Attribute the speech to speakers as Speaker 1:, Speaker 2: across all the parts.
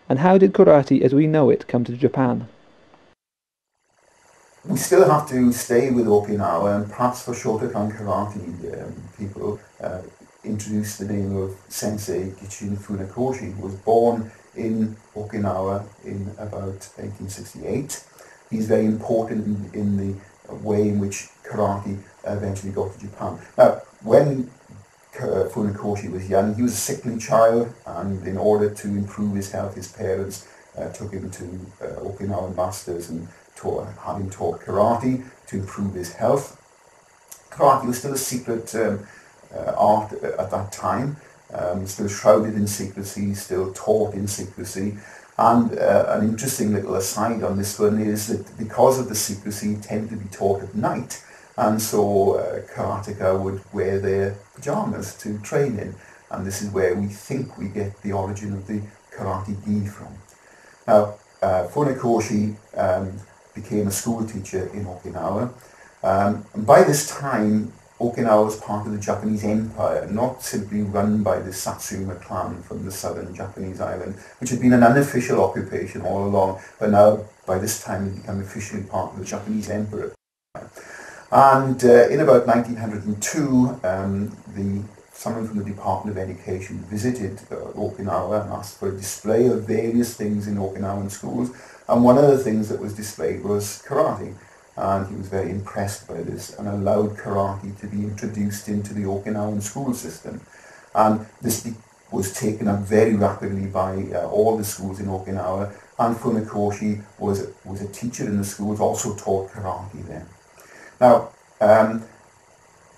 Speaker 1: And how did karate as we know it come to Japan?
Speaker 2: We still have to stay with Okinawa, and perhaps for Shotokan karate, people introduced the name of Sensei Gichin Funakoshi, who was born in Okinawa in about 1868. He's very important in the way in which karate eventually got to Japan. Now, when Funakoshi was young, he was a sickly child, and in order to improve his health, his parents took him to Okinawan masters and had him taught karate to improve his health. Karate was still a secret art at that time, still shrouded in secrecy, still taught in secrecy. And an interesting little aside on this one is that because of the secrecy, it tended to be taught at night, and so karateka would wear their pajamas to train in, and this is where we think we get the origin of the karate gi from. Now, Funakoshi became a school teacher in Okinawa. And by this time, Okinawa was part of the Japanese Empire, not simply run by the Satsuma clan from the southern Japanese island, which had been an unofficial occupation all along, but now by this time it became officially part of the Japanese Emperor. And in about 1902, someone from the Department of Education visited Okinawa and asked for a display of various things in Okinawan schools. And one of the things that was displayed was karate. And he was very impressed by this and allowed karate to be introduced into the Okinawan school system. And this was taken up very rapidly by all the schools in Okinawa. And Funakoshi was a teacher in the schools, also taught karate then. Now,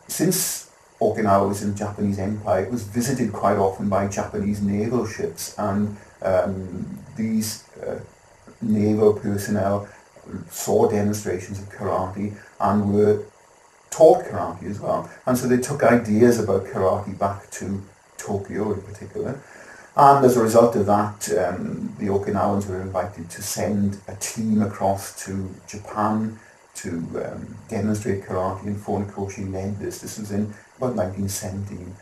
Speaker 2: since Okinawa was in the Japanese Empire, it was visited quite often by Japanese naval ships, and these naval personnel saw demonstrations of karate and were taught karate as well. And so they took ideas about karate back to Tokyo in particular. And as a result of that, the Okinawans were invited to send a team across to Japan to demonstrate karate, and Funakoshi led this. This was in about 1917.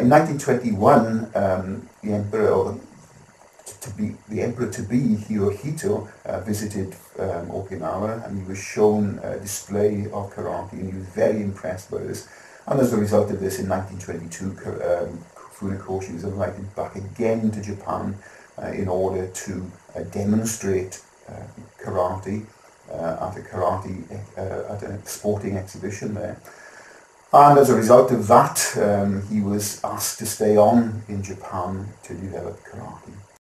Speaker 2: In 1921, the Emperor-to-be Hirohito visited Okinawa, and he was shown a display of karate, and he was very impressed by this. And as a result of this, in 1922, Funakoshi was invited back again to Japan in order to demonstrate karate at a sporting exhibition there. And as a result of that, he was asked to stay on in Japan to develop karate.